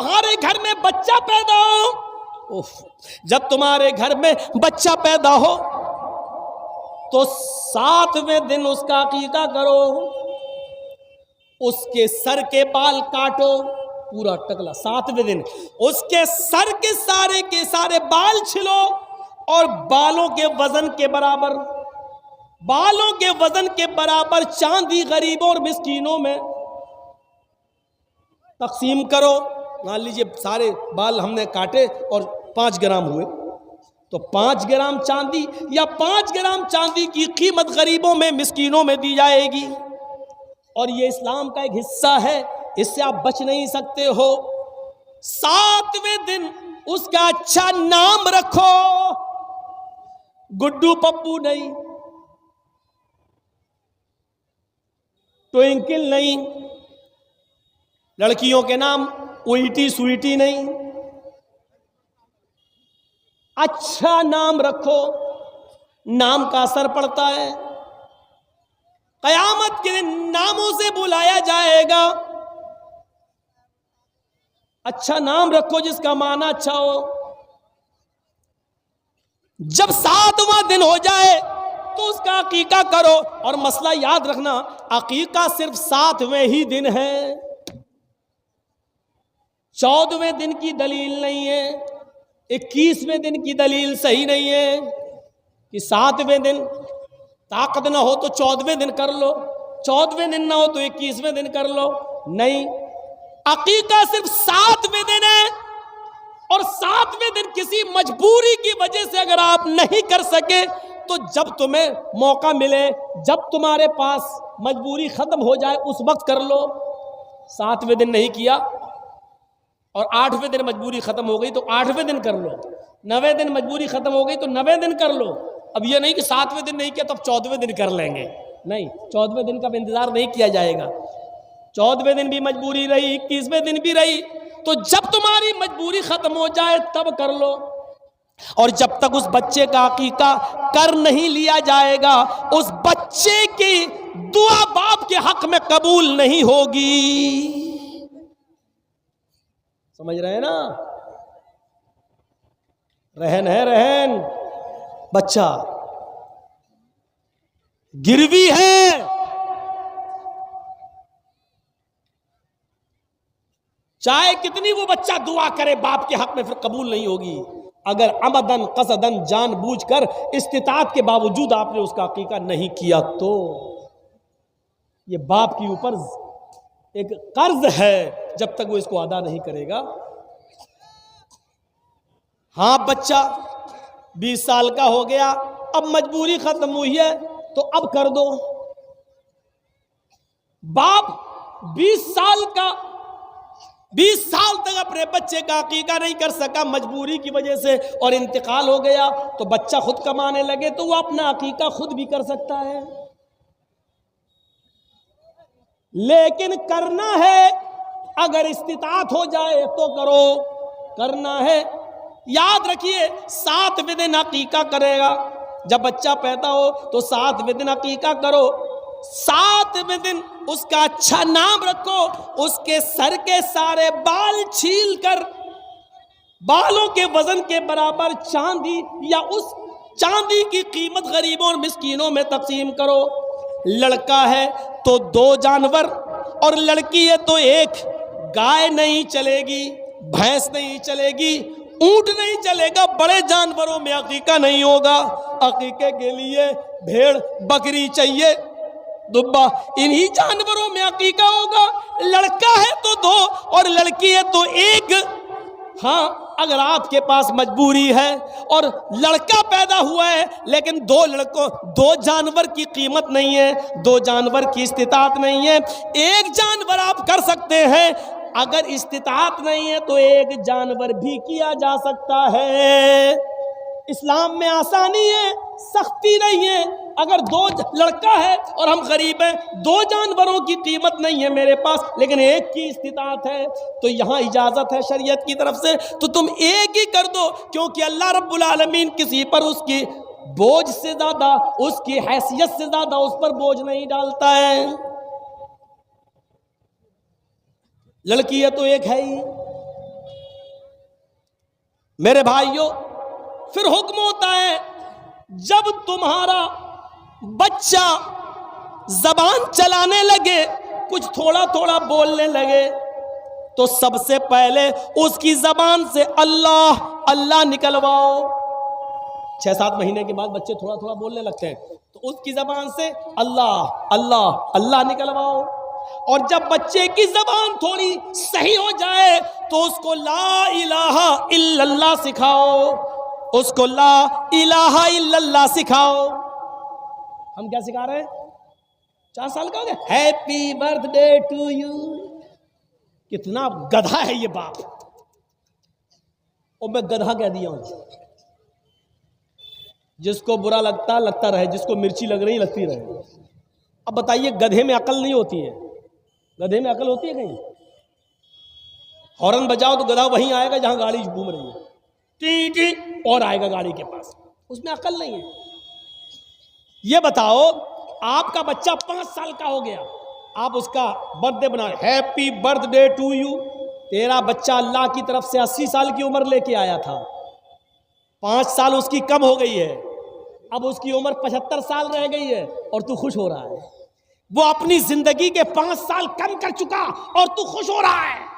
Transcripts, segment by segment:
तुम्हारे घर में बच्चा पैदा हो, जब तुम्हारे घर में बच्चा पैदा हो तो 7वें दिन उसका अकीका करो, उसके सर के बाल काटो, पूरा टकला। 7वें दिन उसके सर के सारे बाल छिलो और बालों के वजन के बराबर चांदी गरीबों और मिस्कीनों में तकसीम करो। मान लीजिए सारे बाल हमने काटे और 5 ग्राम हुए, तो 5 ग्राम चांदी या 5 ग्राम चांदी की कीमत गरीबों में मिस्कीनों में दी जाएगी। और ये इस्लाम का एक हिस्सा है, इससे आप बच नहीं सकते हो। 7वें दिन उसका अच्छा नाम रखो, गुड्डू पप्पू नहीं, ट्विंकल नहीं, लड़कियों के नाम उईटी सुईटी नहीं, अच्छा नाम रखो, नाम का असर पड़ता है। कयामत के दिन नामों से बुलाया जाएगा। अच्छा नाम रखो जिसका माना अच्छा हो। जब 7वां दिन हो जाए तो उसका अकीका करो। और मसला याद रखना, अकीका सिर्फ 7वें ही दिन है, 14वें दिन की दलील नहीं है, 21वें दिन की दलील सही नहीं है कि 7वें दिन ताकत ना हो तो 14वें दिन कर लो, 14वें दिन ना हो तो 21वें दिन कर लो। नहीं, अकीका सिर्फ 7वें दिन है। और 7वें दिन किसी मजबूरी की वजह से अगर आप नहीं कर सके तो जब तुम्हें मौका मिले, जब तुम्हारे पास मजबूरी खत्म हो जाए उस वक्त कर लो। 7वें दिन नहीं किया और 8वें दिन मजबूरी खत्म हो गई तो 8वें दिन कर लो, 9वें दिन मजबूरी खत्म हो गई तो 9वें दिन कर लो। अब ये नहीं कि 7वें दिन नहीं किया तो अब 14वें दिन कर लेंगे, नहीं, 14वें दिन का इंतजार नहीं किया जाएगा। 14वें दिन भी मजबूरी रही, 21वें दिन भी रही, तो जब तुम्हारी मजबूरी खत्म हो जाए तब कर लो। और जब तक उस बच्चे का अकीका कर नहीं लिया जाएगा उस बच्चे की दुआ बाप के हक में कबूल नहीं होगी। समझ रहे हैं ना? रहन है, रहन, बच्चा गिरवी है, चाहे कितनी वो बच्चा दुआ करे बाप के हक में फिर कबूल नहीं होगी। अगर अमदन कसदन जानबूझकर इस्तिताअत के बावजूद आपने उसका अकीका नहीं किया तो ये बाप के ऊपर एक कर्ज है, जब तक वो इसको अदा नहीं करेगा। हाँ, बच्चा 20 साल का हो गया, अब मजबूरी खत्म हुई है तो अब कर दो। बाप 20 साल तक अपने बच्चे का अकीका नहीं कर सका मजबूरी की वजह से और इंतकाल हो गया, तो बच्चा खुद कमाने लगे तो वो अपना अकीका खुद भी कर सकता है। लेकिन करना है, अगर इस्तिताअत हो जाए तो करो, करना है। याद रखिए, 7वें दिन अकीका करेगा। जब बच्चा पैदा हो तो 7वें दिन अकीका करो। 7वें दिन उसका अच्छा नाम रखो, उसके सर के सारे बाल छील कर बालों के वजन के बराबर चांदी या उस चांदी की कीमत गरीबों और मिस्कीनों में तकसीम करो। लड़का है तो 2 जानवर और लड़की है तो 1। गाय नहीं चलेगी, भैंस नहीं चलेगी, ऊंट नहीं चलेगा, बड़े जानवरों में अकीका नहीं होगा। अकीके के लिए भेड़ बकरी चाहिए, दुब्बा, इन्हीं जानवरों में अकीका होगा। लड़का है तो 2 और लड़की है तो 1। हाँ, अगर आपके पास मजबूरी है और लड़का पैदा हुआ है लेकिन 2 जानवर की कीमत नहीं है, 2 जानवर की इस्तिताअत नहीं है, 1 जानवर आप कर सकते हैं। अगर इस्तिताअत नहीं है तो 1 जानवर भी किया जा सकता है। इस्लाम में आसानी है, सख्ती नहीं है। अगर 2 लड़का है और हम गरीब हैं, 2 जानवरों की कीमत नहीं है मेरे पास लेकिन 1 की इस्तिताअत है, तो यहाँ इजाजत है शरीयत की तरफ से, तो तुम 1 ही कर दो, क्योंकि अल्लाह रब्बुल आलमीन किसी पर उसकी बोझ से ज्यादा, उसकी हैसियत से ज्यादा उस पर बोझ नहीं डालता है। लड़की है तो 1 है ही, मेरे भाइयों, फिर हुक्म होता है जब तुम्हारा बच्चा जबान चलाने लगे, कुछ थोड़ा थोड़ा बोलने लगे, तो सबसे पहले उसकी जबान से अल्लाह अल्लाह निकलवाओ। 6-7 महीने के बाद बच्चे थोड़ा थोड़ा बोलने लगते हैं, तो उसकी जबान से अल्लाह अल्लाह अल्लाह निकलवाओ। और जब बच्चे की जबान थोड़ी सही हो जाए तो उसको ला इलाहा इल्लल्लाह सिखाओ, उसको ला इलाहा इल्लल्लाह सिखाओ। हम क्या सिखा रहे हैं? 4 साल का हो गया, हैप्पी बर्थडे टू यू। कितना गधा है ये बाप, और मैं गधा कह दिया हूं। जिसको बुरा लगता लगता रहे, जिसको मिर्ची लग रही लगती रहे। अब बताइए, गधे में अकल नहीं होती है? गधे में अकल होती है कहीं? हॉर्न बजाओ तो गधा वहीं आएगा जहां गाड़ी घूम रही है, टी टी और आएगा गाड़ी के पास। उसमें अकल नहीं है। ये बताओ, आपका बच्चा 5 साल का हो गया, आप उसका बर्थडे बना, हैप्पी बर्थडे टू यू। तेरा बच्चा अल्लाह की तरफ से 80 साल की उम्र लेके आया था, 5 साल उसकी कम हो गई है, अब उसकी उम्र 75 साल रह गई है और तू खुश हो रहा है। वो अपनी जिंदगी के 5 साल कम कर चुका और तू खुश हो रहा है।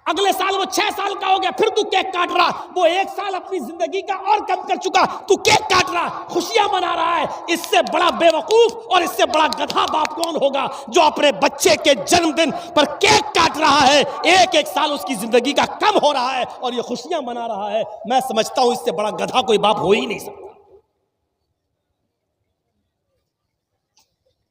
अगले साल वो 6 साल का हो गया, फिर तू केक काट रहा। वो 1 साल अपनी जिंदगी का और कम कर चुका, तू केक काट रहा, खुशियां मना रहा है। इससे बड़ा बेवकूफ और इससे बड़ा गधा बाप कौन होगा जो अपने बच्चे के जन्मदिन पर केक काट रहा है? 1-1 साल उसकी जिंदगी का कम हो रहा है और ये खुशियां मना रहा है। मैं समझता हूं इससे बड़ा गधा कोई बाप हो ही नहीं सकता।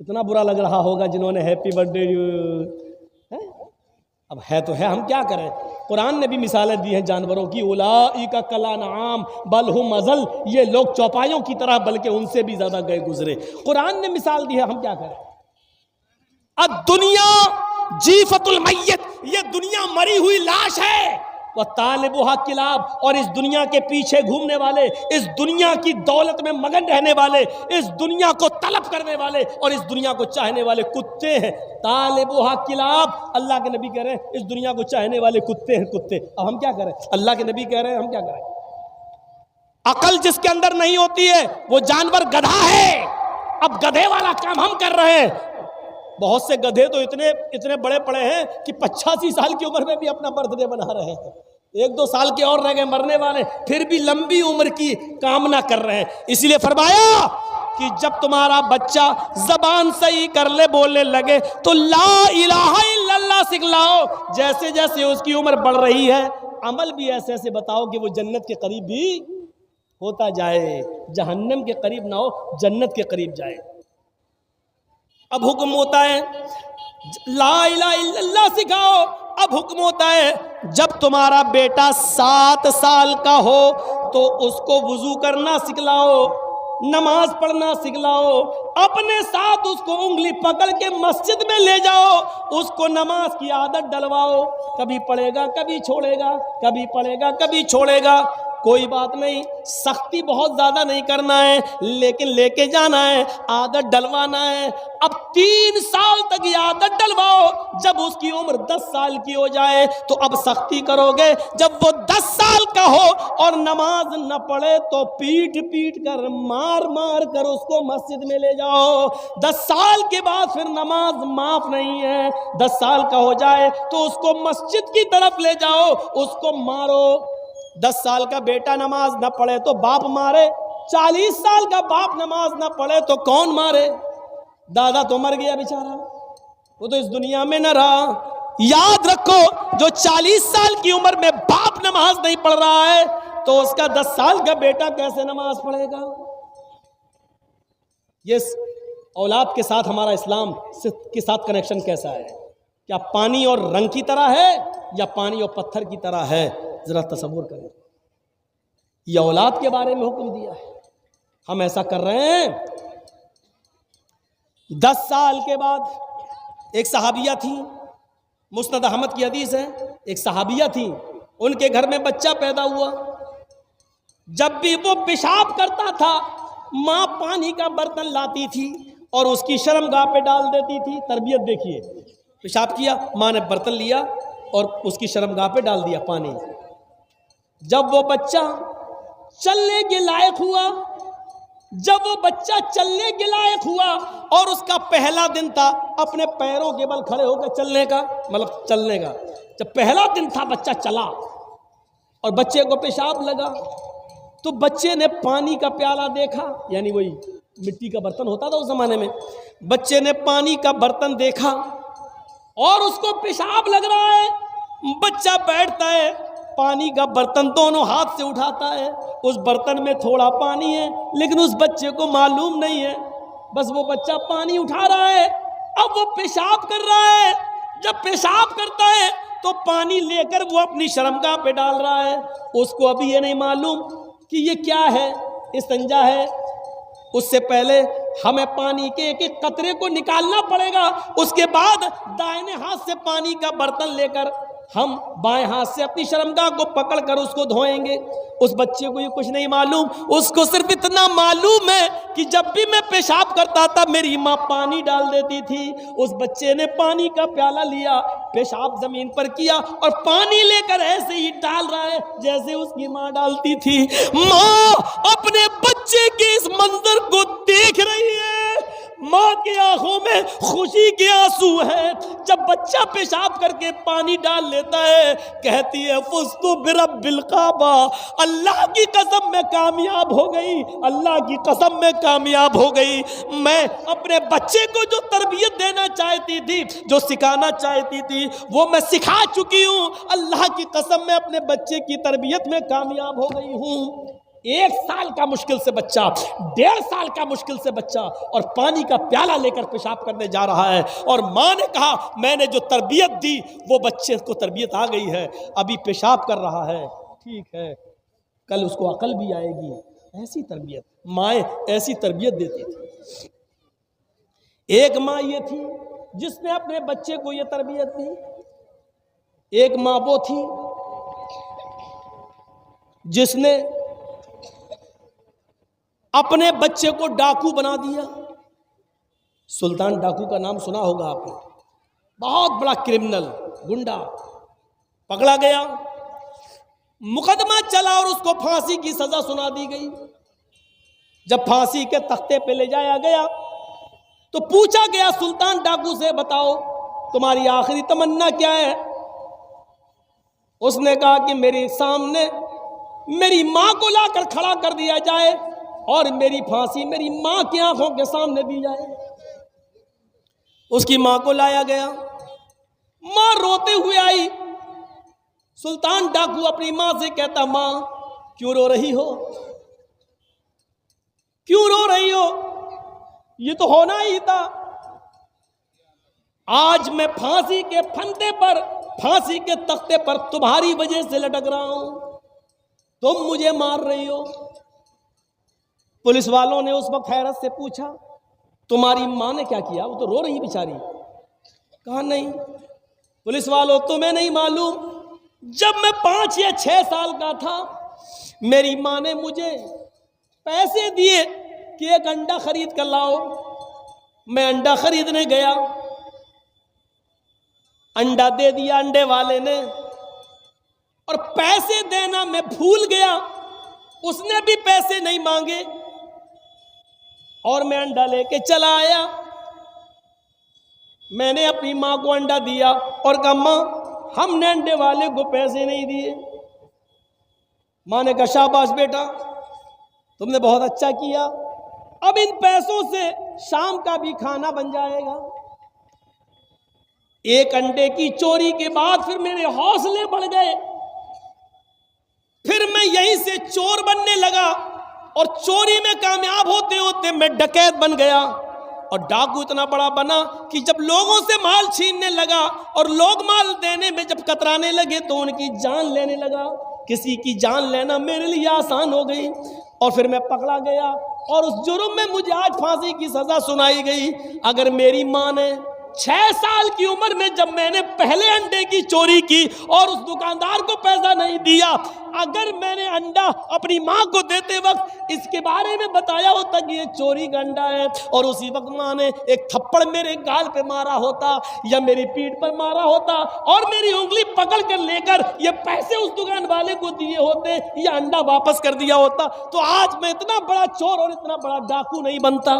इतना बुरा लग रहा होगा जिन्होंने हैप्पी बर्थडे है? अब है तो है, हम क्या करें? कुरान ने भी मिसालें दी हैं जानवरों की, उलाइका कलानाम बल हुम अज़ल। ये लोग चौपायों की तरह, बल्कि उनसे भी ज्यादा गए गुजरे। कुरान ने मिसाल दी है, हम क्या करें? अब दुनिया जीफतुल मय्यत, ये दुनिया मरी हुई लाश है। वह तालिबुहा किलाब, और इस दुनिया के पीछे घूमने वाले, इस दुनिया की दौलत में मगन रहने वाले, इस दुनिया को तलब करने वाले और इस दुनिया को चाहने वाले कुत्ते हैं। तालिबुहा किलाब, अल्लाह के नबी कह रहे हैं इस दुनिया को चाहने वाले कुत्ते हैं, कुत्ते। अब हम क्या करें? अल्लाह के नबी कह रहे हैं, हम क्या करें? अकल जिसके अंदर नहीं होती है वो जानवर गधा है। अब गधे वाला काम हम कर रहे हैं। बहुत से गधे तो इतने बड़े पड़े हैं कि 85 साल की उम्र में भी अपना बर्थडे बना रहे हैं। 1-2 साल के और रह गए मरने वाले, फिर भी लंबी उम्र की कामना कर रहे हैं। इसलिए फरमाया कि जब तुम्हारा बच्चा जबान सही कर ले, बोलने लगे, तो ला इलाहा इल्लल्लाह सिखलाओ। जैसे जैसे उसकी उम्र बढ़ रही है, अमल भी ऐसे ऐसे बताओ कि वो जन्नत के करीब भी होता जाए, जहन्नम के करीब ना हो, जन्नत के करीब जाए। अब हुक्म होता है ला इलाहा इल्लल्लाह सिखाओ। अब हुक्म होता है जब तुम्हारा बेटा 7 साल का हो तो उसको वुजू करना सिखलाओ, नमाज पढ़ना सिखलाओ। अपने साथ उसको उंगली पकड़ के मस्जिद में ले जाओ, उसको नमाज की आदत डलवाओ। कभी पढ़ेगा कभी छोड़ेगा, कभी पढ़ेगा कभी छोड़ेगा, कोई बात नहीं, सख्ती बहुत ज्यादा नहीं करना है, लेकिन लेके जाना है, आदत डलवाना है। अब 3 साल तक ये आदत डलवाओ। जब उसकी उम्र 10 साल की हो जाए तो अब सख्ती करोगे। जब वो 10 साल का हो और नमाज न पढ़े तो पीट पीट कर, मार मार कर उसको मस्जिद में ले जाओ। 10 साल के बाद फिर नमाज माफ नहीं है। 10 साल का हो जाए तो उसको मस्जिद की तरफ ले जाओ, उसको मारो। 10 साल का बेटा नमाज न पढ़े तो बाप मारे, 40 साल का बाप नमाज न पढ़े तो कौन मारे? दादा तो मर गया बेचारा, वो तो इस दुनिया में न रहा। याद रखो, जो 40 साल की उम्र में बाप नमाज नहीं पढ़ रहा है तो उसका 10 साल का बेटा कैसे नमाज पढ़ेगा? ये औलाद के साथ हमारा इस्लाम के साथ कनेक्शन कैसा है? क्या पानी और रंग की तरह है या पानी और पत्थर की तरह है? जरा तसव्वुर करें। ये औलाद के बारे में हुक्म दिया है, हम ऐसा कर रहे हैं। 10 साल के बाद एक सहाबिया थी, मुस्नद अहमद की हदीस है, एक सहाबिया थी, उनके घर में बच्चा पैदा हुआ। जब भी वो पेशाब करता था, माँ पानी का बर्तन लाती थी और उसकी शर्मगाह पे डाल देती थी। तरबियत देखिए, पेशाब किया, माँ ने बर्तन लिया और उसकी शर्मगाह पे डाल दिया पानी। जब वो बच्चा चलने के लायक हुआ, जब वो बच्चा चलने के लायक हुआ और उसका पहला दिन था अपने पैरों के बल खड़े होकर चलने का, मतलब चलने का, जब पहला दिन था बच्चा चला और बच्चे को पेशाब लगा, तो बच्चे ने पानी का प्याला देखा, यानी वही मिट्टी का बर्तन होता था उस जमाने में, बच्चे ने पानी का बर्तन देखा और उसको पेशाब लग रहा है। बच्चा बैठता है, पानी का बर्तन दोनों हाथ से उठाता है, उस बर्तन में थोड़ा पानी है लेकिन उस बच्चे को मालूम नहीं है, बस वो बच्चा पानी उठा रहा है। अब वो पेशाब कर रहा है, जब पेशाब करता है तो पानी लेकर वो अपनी शर्मगाह पे डाल रहा है, उसको अभी ये नहीं मालूम कि ये क्या है, इस्तिंजा है। उससे पहले हमें पानी के एक एक कतरे को निकालना पड़ेगा, उसके बाद दाहिने हाथ से पानी का बर्तन लेकर हम बाएं हाथ से अपनी शर्मगाह को पकड़कर उसको धोएंगे। उस बच्चे को ये कुछ नहीं मालूम, उसको सिर्फ इतना मालूम है कि जब भी मैं पेशाब करता था मेरी माँ पानी डाल देती थी। उस बच्चे ने पानी का प्याला लिया, पेशाब जमीन पर किया और पानी लेकर ऐसे ही डाल रहा है जैसे उसकी माँ डालती थी। माँ अपने बच्चे के इस मंजर को देख रही है, माँ की आंखों में खुशी के आंसू है। जब बच्चा पेशाब करके पानी डाल लेता है, कहती है फुस्तु बिरब्बिल काबा, अल्लाह की कसम में कामयाब हो गई, अल्लाह की कसम में कामयाब हो गई। मैं अपने बच्चे को जो तरबियत देना चाहती थी, जो सिखाना चाहती थी, वो मैं सिखा चुकी हूँ। अल्लाह की कसम में अपने बच्चे की तरबियत में कामयाब हो गई हूँ। 1 साल का मुश्किल से बच्चा, 1.5 साल का मुश्किल से बच्चा और पानी का प्याला लेकर पेशाब करने जा रहा है, और माँ ने कहा मैंने जो तरबियत दी वो बच्चे को तरबियत आ गई है, अभी पेशाब कर रहा है, ठीक है, कल उसको अकल भी आएगी। ऐसी तरबियत माएँ ऐसी तरबियत देती थी। एक माँ ये थी जिसने अपने बच्चे को ये तरबियत दी, एक माँ वो थी जिसने अपने बच्चे को डाकू बना दिया। सुल्तान डाकू का नाम सुना होगा आपने, बहुत बड़ा क्रिमिनल गुंडा, पकड़ा गया, मुकदमा चला और उसको फांसी की सजा सुना दी गई। जब फांसी के तख्ते पे ले जाया गया तो पूछा गया सुल्तान डाकू से, बताओ तुम्हारी आखिरी तमन्ना क्या है? उसने कहा कि मेरे सामने मेरी मां को लाकर खड़ा कर दिया जाए और मेरी फांसी मेरी मां की आंखों के सामने दी जाए। उसकी मां को लाया गया, मां रोते हुए आई। सुल्तान डाकू अपनी मां से कहता, मां क्यों रो रही हो, क्यों रो रही हो, ये तो होना ही था। आज मैं फांसी के फंदे पर, फांसी के तख्ते पर तुम्हारी वजह से लटक रहा हूं, तुम मुझे मार रही हो। पुलिस वालों ने उस वक्त हैरत से पूछा, तुम्हारी मां ने क्या किया, वो तो रो रही बेचारी। कहा नहीं पुलिस वालों, तुम्हें नहीं मालूम, जब मैं 5 या 6 साल का था मेरी मां ने मुझे पैसे दिए कि एक अंडा खरीद कर लाओ। मैं अंडा खरीदने गया, अंडा दे दिया अंडे वाले ने, और पैसे देना मैं भूल गया, उसने भी पैसे नहीं मांगे और मैं अंडा लेके चला आया। मैंने अपनी मां को अंडा दिया और कहा, मां हमने अंडे वाले को पैसे नहीं दिए। मां ने कहा, शाबाश बेटा, तुमने बहुत अच्छा किया, अब इन पैसों से शाम का भी खाना बन जाएगा। एक अंडे की चोरी के बाद फिर मेरे हौसले बढ़ गए, फिर मैं यहीं से चोर बनने लगा और चोरी में कामयाब होते होते मैं डकैत बन गया और डाकू इतना बड़ा बना कि जब लोगों से माल छीनने लगा और लोग माल देने में जब कतराने लगे तो उनकी जान लेने लगा। किसी की जान लेना मेरे लिए आसान हो गई और फिर मैं पकड़ा गया और उस जुर्म में मुझे आज फांसी की सजा सुनाई गई। अगर मेरी मां ने 6 साल की उम्र में जब मैंने पहले अंडे की चोरी की और उस दुकानदार को पैसा नहीं दिया, अगर मैंने अंडा अपनी माँ को देते वक्त इसके बारे में बताया होता कि ये चोरी का अंडा है, और उसी वक्त माँ ने एक थप्पड़ मेरे गाल पे मारा होता या मेरी पीठ पर मारा होता और मेरी उंगली पकड़ कर लेकर ये पैसे उस दुकान वाले को दिए होते या अंडा वापस कर दिया होता, तो आज मैं इतना बड़ा चोर और इतना बड़ा डाकू नहीं बनता।